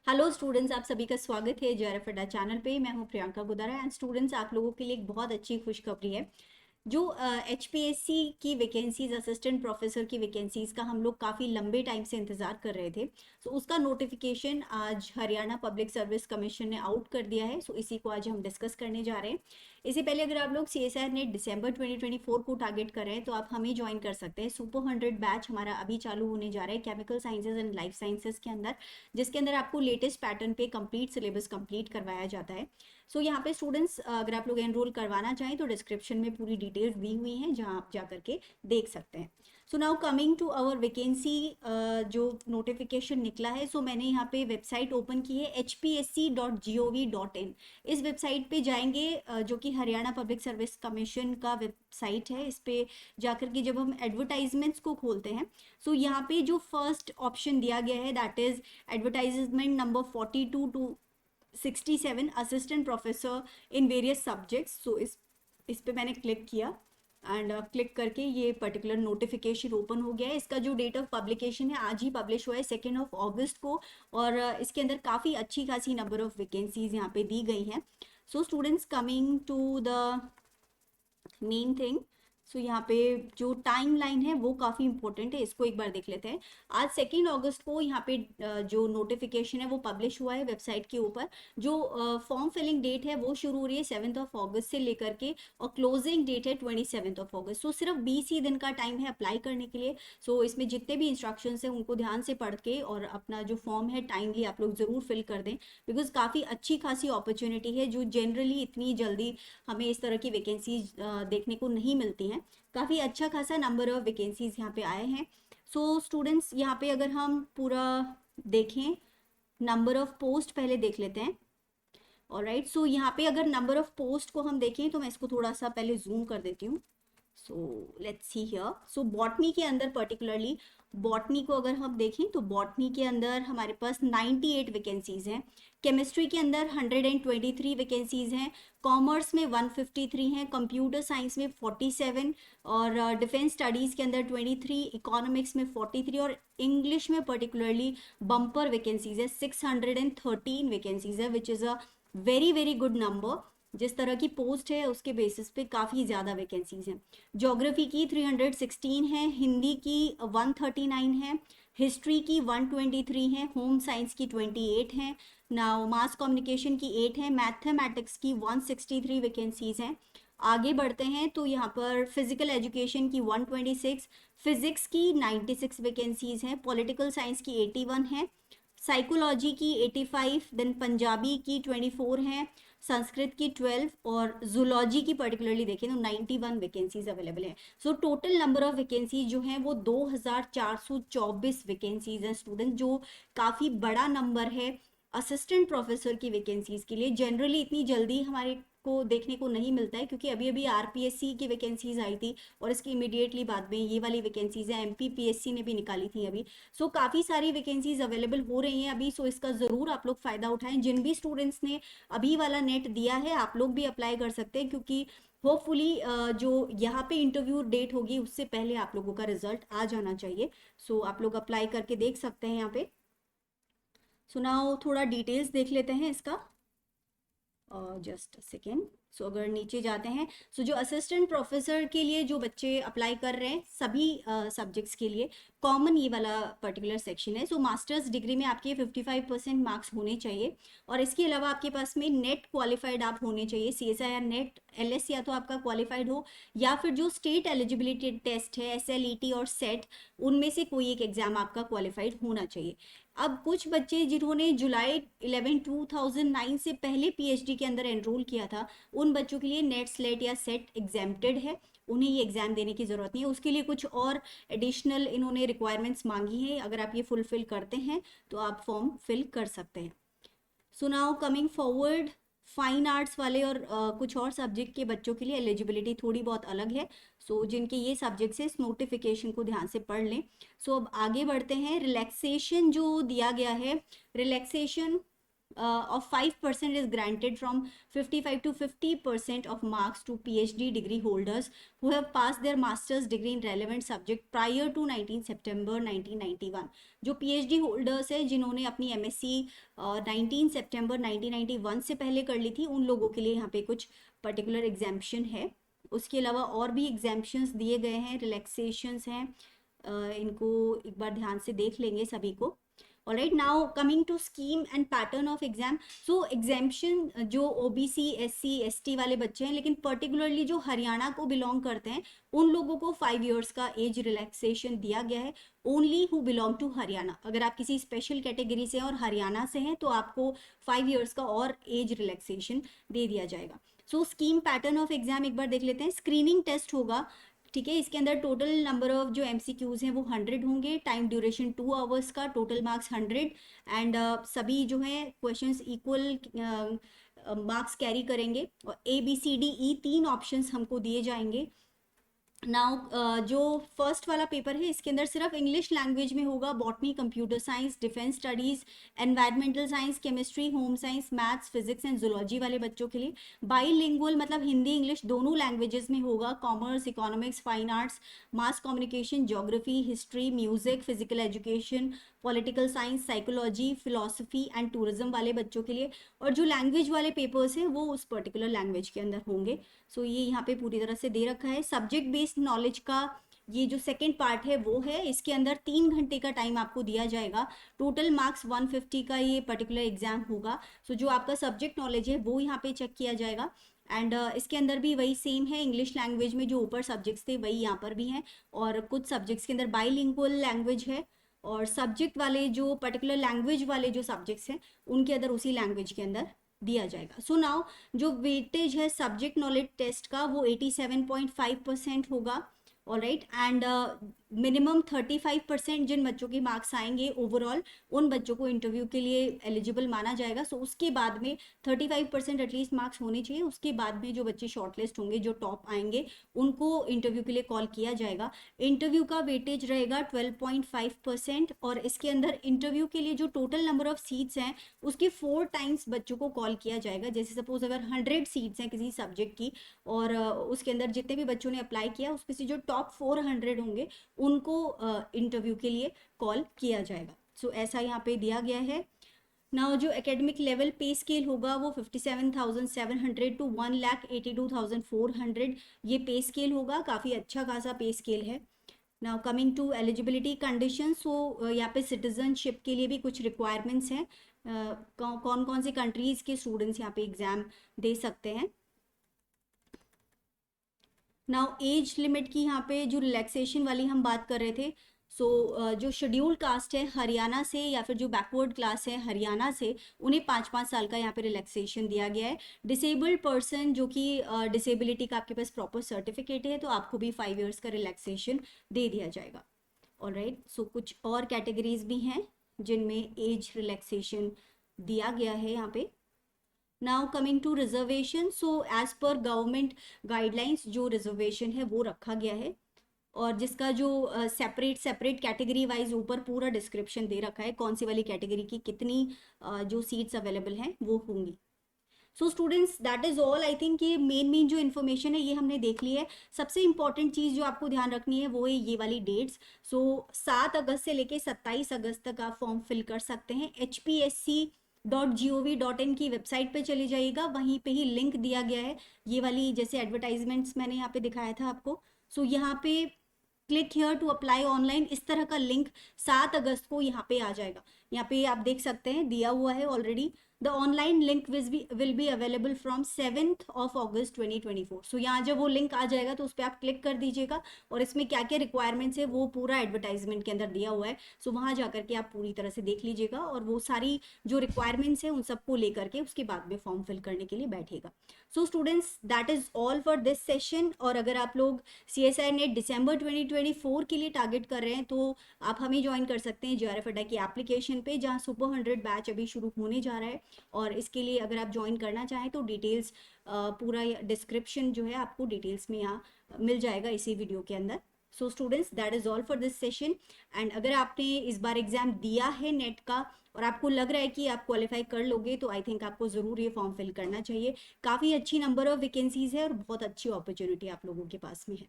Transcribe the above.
Hello students, आप सभी का स्वागत है जेआरएफ अड्डा चैनल पे। मैं हूं प्रियंका गुदारा एंड स्टूडेंट्स, आप लोगों के लिए एक बहुत अच्छी खुशखबरी है। जो एचपीएससी की वैकेंसीज, असिस्टेंट प्रोफेसर की वैकेंसीज का हम लोग काफ़ी लंबे टाइम से इंतज़ार कर रहे थे। सो उसका नोटिफिकेशन आज हरियाणा पब्लिक सर्विस कमीशन ने आउट कर दिया है। सो इसी को आज हम डिस्कस करने जा रहे हैं। इससे पहले अगर आप लोग सीएसआर नेट दिसंबर 2024 को टारगेट कर रहे हैं तो आप हमें ज्वाइन कर सकते हैं। सुपर 100 बैच हमारा अभी चालू होने जा रहा है chemical sciences and life sciences के अंदर, जिसके अंदर आपको लेटेस्ट पैटर्न पे कंप्लीट सिलेबस कंप्लीट करवाया जाता है। सो यहाँ पे स्टूडेंट्स, अगर आप लोग एनरोल करवाना चाहें तो डिस्क्रिप्शन में पूरी डिटेल्स दी हुई हैं, जहाँ आप जा करके देख सकते हैं। So now coming to our vacancy, जो नोटिफिकेशन निकला है, सो मैंने यहाँ पे वेबसाइट ओपन की है hpsc.gov.in। इस वेबसाइट पे जाएंगे, जो कि हरियाणा पब्लिक सर्विस कमीशन का वेबसाइट है। इस पे जाकर के जब हम एडवर्टाइजमेंट्स को खोलते हैं, सो यहाँ पे जो फर्स्ट ऑप्शन दिया गया है that is advertisement number 42 to 67 assistant professor in various subjects. So इस पे मैंने क्लिक किया एंड क्लिक करके ये पर्टिकुलर नोटिफिकेशन ओपन हो गया है। इसका जो डेट ऑफ पब्लिकेशन है आज ही पब्लिश हुआ है 2 अगस्त को, और इसके अंदर काफ़ी अच्छी खासी नंबर ऑफ वैकेंसीज यहाँ पे दी गई हैं। So students, coming to the main thing, so यहाँ पे जो टाइम लाइन है वो काफ़ी इंपॉर्टेंट है, इसको एक बार देख लेते हैं। आज 2 अगस्त को यहाँ पे जो नोटिफिकेशन है वो पब्लिश हुआ है वेबसाइट के ऊपर। जो फॉर्म फिलिंग डेट है वो शुरू हो रही है 7 अगस्त से लेकर के, और क्लोजिंग डेट है 27 अगस्त। सो सिर्फ 20 ही दिन का टाइम है अप्लाई करने के लिए। सो इसमें जितने भी इंस्ट्रक्शंस हैं उनको ध्यान से पढ़ के और अपना जो फॉर्म है टाइमली आप लोग ज़रूर फिल कर दें, बिकॉज काफ़ी अच्छी खासी अपॉर्चुनिटी है जो जनरली इतनी जल्दी हमें इस तरह की वैकेंसीज देखने को नहीं मिलती हैं। काफ़ी अच्छा खासा नंबर ऑफ वैकेंसीज यहाँ पे आए हैं। सो स्टूडेंट्स, यहाँ पे अगर हम पूरा देखें, नंबर ऑफ पोस्ट पहले देख लेते हैं। ऑलराइट, सो यहाँ पे अगर नंबर ऑफ पोस्ट को हम देखें तो मैं इसको थोड़ा सा पहले जूम कर देती हूँ। So let's see here. So botany के अंदर पर्टिकुलरली, बॉटनी को अगर हम देखें तो बॉटनी के अंदर हमारे पास 98 वैकेंसीज हैं। केमिस्ट्री के अंदर 123 वैकेंसीज हैं। कॉमर्स में 153 हैं। कंप्यूटर साइंस में 47, और डिफेंस स्टडीज़ के अंदर 23, इकोनॉमिक्स में 43, और इंग्लिश में पर्टिकुलरली बम्पर वैकेंसीज है, 613 वैकेंसीज है, which is a very very good number. जिस तरह की पोस्ट है उसके बेसिस पे काफ़ी ज़्यादा वैकेंसीज हैं। ज्योग्राफी की 316 है, हिंदी की 139 है, हिस्ट्री की 123 है, होम साइंस की 28 हैं, नाउ मास कम्युनिकेशन की 8 है, मैथमेटिक्स की 163 वैकेंसीज हैं। आगे बढ़ते हैं तो यहाँ पर फिजिकल एजुकेशन की 126, फिजिक्स की 96 वैकेंसीज हैं, पॉलिटिकल साइंस की 81 है, साइकोलॉजी की 85, देन पंजाबी की 24 हैं, संस्कृत की 12, और जूलॉजी की पर्टिकुलरली देखें तो 91 वैकेंसीज अवेलेबल हैं। So total number of vacancies जो हैं वो 2424 वैकेंसीज हैं स्टूडेंट, जो काफ़ी बड़ा नंबर है असिस्टेंट प्रोफेसर की वैकेंसीज के लिए। जनरली इतनी जल्दी हमारे को देखने को नहीं मिलता है, क्योंकि अभी अभी आरपीएससी की वैकेंसीज आई थी और इसकी इमीडिएटली बाद में ये वाली वैकेंसीज है एमपीपीएससी ने भी निकाली थी अभी। सो काफ़ी सारी वैकेंसीज अवेलेबल हो रही हैं अभी। सो इसका ज़रूर आप लोग फ़ायदा उठाएं। जिन भी स्टूडेंट्स ने अभी वाला नेट दिया है आप लोग भी अप्लाई कर सकते हैं, क्योंकि होपफुली जो यहाँ पे इंटरव्यू डेट होगी उससे पहले आप लोगों का रिजल्ट आ जाना चाहिए। सो आप लोग अप्लाई करके देख सकते हैं यहाँ पे। सो नाउ थोड़ा डिटेल्स देख लेते हैं इसका, जस्ट सेकेंड। सो अगर नीचे जाते हैं, सो जो असिस्टेंट प्रोफेसर के लिए जो बच्चे अप्लाई कर रहे हैं सभी सब्जेक्ट्स के लिए कॉमन ये वाला पर्टिकुलर सेक्शन है। सो मास्टर्स डिग्री में आपके 55% मार्क्स होने चाहिए, और इसके अलावा आपके पास में नेट क्वालिफाइड आप होने चाहिए, सीएसआईआर नेट एलएस या तो आपका क्वालिफाइड हो, या फिर जो स्टेट एलिजिबिलिटी टेस्ट है एसएलईटी और सेट, उनमें से कोई एक एग्जाम आपका क्वालिफाइड होना चाहिए। अब कुछ बच्चे जिन्होंने जुलाई 11 2009 से पहले पीएचडी के अंदर एनरोल किया था, उन बच्चों के लिए नेट स्लेट या सेट एग्जेम्प्टेड है, उन्हें ये एग्जाम देने की ज़रूरत नहीं है। उसके लिए कुछ और एडिशनल इन्होंने रिक्वायरमेंट्स मांगी हैं, अगर आप ये फुलफिल करते हैं तो आप फॉर्म फिल कर सकते हैं। So now coming forward, fine arts वाले और कुछ और सब्जेक्ट के बच्चों के लिए एलिजिबिलिटी थोड़ी बहुत अलग है। सो जिनके ये सब्जेक्ट्स है इस नोटिफिकेशन को ध्यान से पढ़ लें। सो अब आगे बढ़ते हैं। रिलैक्सेशन जो दिया गया है, relaxation of 5% is granted from 55 to 50% of marks to PhD degree holders who have passed their master's degree in relevant subject prior to 19 September 1991. जो PhD holders है जिन्होंने अपनी MSc 19 सितंबर 1991 से पहले कर ली थी, उन लोगों के लिए यहाँ पे कुछ पर्टिकुलर एग्जाम्पशन है. उसके अलावा और भी एग्जाम्पशंस दिए गए हैं, रिलैक्सेशंस हैं, इनको एक बार ध्यान से देख लेंगे सभी को. Alright, now coming to scheme and pattern of exam. So exemption जो OBC SC ST वाले बच्चे हैं, लेकिन पर्टिकुलरली जो हरियाणा को बिलोंग करते हैं, उन लोगों को 5 इयर्स का एज रिलैक्सेशन दिया गया है. Only who belong to Haryana. अगर आप किसी स्पेशल कैटेगरी से और हरियाणा से हैं तो आपको 5 इयर्स का और एज रिलैक्सेशन दे दिया जाएगा. सो स्कीम पैटर्न ऑफ एग्जाम एक बार देख लेते हैं. स्क्रीनिंग टेस्ट होगा, ठीक है. इसके अंदर टोटल नंबर ऑफ जो MCQs हैं वो 100 होंगे. टाइम ड्यूरेशन 2 आवर्स का, टोटल मार्क्स 100 एंड सभी जो है क्वेश्चंस इक्वल मार्क्स कैरी करेंगे. और ABCDE 3 ऑप्शंस हमको दिए जाएंगे. नाउ जो फर्स्ट वाला पेपर है इसके अंदर सिर्फ इंग्लिश लैंग्वेज में होगा. Botany, computer science, defence studies, environmental science, chemistry, home science, maths, physics and zoology वाले बच्चों के लिए. बाईलिंगुअल मतलब हिंदी इंग्लिश दोनों लैंग्वेजेस में होगा. Commerce, economics, fine arts, mass communication, geography, history, music, physical education, political science, psychology, philosophy and tourism वाले बच्चों के लिए. और जो लैंग्वेज वाले पेपर्स हैं वो उस पर्टिकुलर लैंग्वेज के अंदर होंगे. सो ये यहाँ पे पूरी तरह से दे रखा है. सब्जेक्ट बेस्ड नॉलेज का ये जो सेकेंड पार्ट है वो है. इसके अंदर 3 घंटे का टाइम आपको दिया जाएगा. टोटल मार्क्स 150 का ये पर्टिकुलर एग्जाम होगा. सो जो आपका सब्जेक्ट नॉलेज है वो यहाँ पे चेक किया जाएगा. एंड इसके अंदर भी वही सेम है. इंग्लिश लैंग्वेज में जो ऊपर सब्जेक्ट्स थे वही यहाँ पर भी हैं. और कुछ सब्जेक्ट्स के अंदर बाईलिंगुअल लैंग्वेज है. और सब्जेक्ट वाले जो पर्टिकुलर लैंग्वेज वाले जो सब्जेक्ट्स हैं उनके अंदर उसी लैंग्वेज के अंदर दिया जाएगा. सो नाउ जो वेटेज है सब्जेक्ट नॉलेज टेस्ट का वो 87.5% होगा. ऑलराइट, एंड मिनिमम 35% जिन बच्चों के मार्क्स आएंगे ओवरऑल, उन बच्चों को इंटरव्यू के लिए एलिजिबल माना जाएगा. सो उसके बाद में 35% एटलीस्ट मार्क्स होने चाहिए. उसके बाद में जो बच्चे शॉर्टलिस्ट होंगे, जो टॉप आएंगे, उनको इंटरव्यू के लिए कॉल किया जाएगा. इंटरव्यू का वेटेज रहेगा 12.5%. और इसके अंदर इंटरव्यू के लिए जो टोटल नंबर ऑफ सीट्स हैं उसके 4 टाइम्स बच्चों को कॉल किया जाएगा. जैसे सपोज अगर 100 सीट्स हैं किसी सब्जेक्ट की और उसके अंदर जितने भी बच्चों ने अप्लाई किया उसमें से जो टॉप 400 होंगे उनको इंटरव्यू के लिए कॉल किया जाएगा. सो ऐसा यहाँ पे दिया गया है. नाउ जो एकेडमिक लेवल पे स्केल होगा वो 57,700 टू 1,82,400 ये पे स्केल होगा. काफ़ी अच्छा खासा पे स्केल है. Now coming to eligibility condition. So यहाँ पे सिटीजनशिप के लिए भी कुछ रिक्वायरमेंट्स हैं. कौन कौन से कंट्रीज़ के स्टूडेंट्स यहाँ पे एग्ज़ाम दे सकते हैं. नाउ एज लिमिट की यहाँ पे जो रिलैक्सेशन वाली हम बात कर रहे थे. सो जो शेड्यूल्ड कास्ट है हरियाणा से या फिर जो बैकवर्ड क्लास है हरियाणा से, उन्हें 5-5 साल का यहाँ पे रिलैक्सेशन दिया गया है. डिसेबल्ड पर्सन जो कि डिसेबिलिटी का आपके पास प्रॉपर सर्टिफिकेट है तो आपको भी 5 इयर्स का रिलैक्सेशन दे दिया जाएगा. ऑलराइट, सो कुछ और कैटेगरीज भी हैं जिनमें एज रिलैक्सेशन दिया गया है यहाँ पे. Now coming to reservation. So as per government guidelines जो रिजर्वेशन है वो रखा गया है. और जिसका जो सेपरेट कैटेगरी वाइज ऊपर पूरा डिस्क्रिप्शन दे रखा है कौन सी वाली कैटेगरी की कितनी जो सीट्स अवेलेबल हैं वो होंगी. So students, that is all. I think ये मेन जो इन्फॉर्मेशन है ये हमने देख ली है. सबसे इंपॉर्टेंट चीज़ जो आपको ध्यान रखनी है वो है ये वाली डेट्स. सो 7 अगस्त से लेके 27 अगस्त तक आप फॉर्म फिल कर सकते हैं. HPSC.gov.in की वेबसाइट पे चले जाइएगा, वहीं पे ही लिंक दिया गया है. ये वाली जैसे एडवर्टाइजमेंट्स मैंने यहाँ पे दिखाया था आपको. सो यहाँ पे click here to apply online, इस तरह का लिंक 7 अगस्त को यहाँ पे आ जाएगा. यहाँ पे आप देख सकते हैं दिया हुआ है already. The online link will be available from 7th of August 2024. सो यहाँ जब वो लिंक आ जाएगा तो उस पर आप क्लिक कर दीजिएगा और इसमें क्या क्या रिक्वायरमेंट्स है वो पूरा एडवर्टाइजमेंट के अंदर दिया हुआ है. सो वहाँ जा करके आप पूरी तरह से देख लीजिएगा और वो सारी जो रिक्वायरमेंट्स है उन सबको लेकर के उसके बाद में फॉर्म फिल करने के लिए बैठेगा. So students, that is all for this session. और अगर आप लोग CSIR नेट दिसंबर 2024 के लिए टारगेट कर रहे हैं तो आप हमें ज्वाइन कर सकते हैं JRF अड्डा की एप्लीकेशन पे, जहाँ सुपर 100 बैच अभी शुरू होने जा रहा है. और इसके लिए अगर आप ज्वाइन करना चाहें तो डिटेल्स पूरा डिस्क्रिप्शन जो है आपको डिटेल्स में यहाँ मिल जाएगा इसी वीडियो के अंदर. So students, that is all for this session. And अगर आपने इस बार एग्जाम दिया है नेट का और आपको लग रहा है कि आप क्वालिफाई कर लोगे, तो आई थिंक आपको ज़रूर ये फॉर्म फिल करना चाहिए। काफ़ी अच्छी नंबर ऑफ वैकेंसीज है और बहुत अच्छी अपॉर्चुनिटी आप लोगों के पास में है।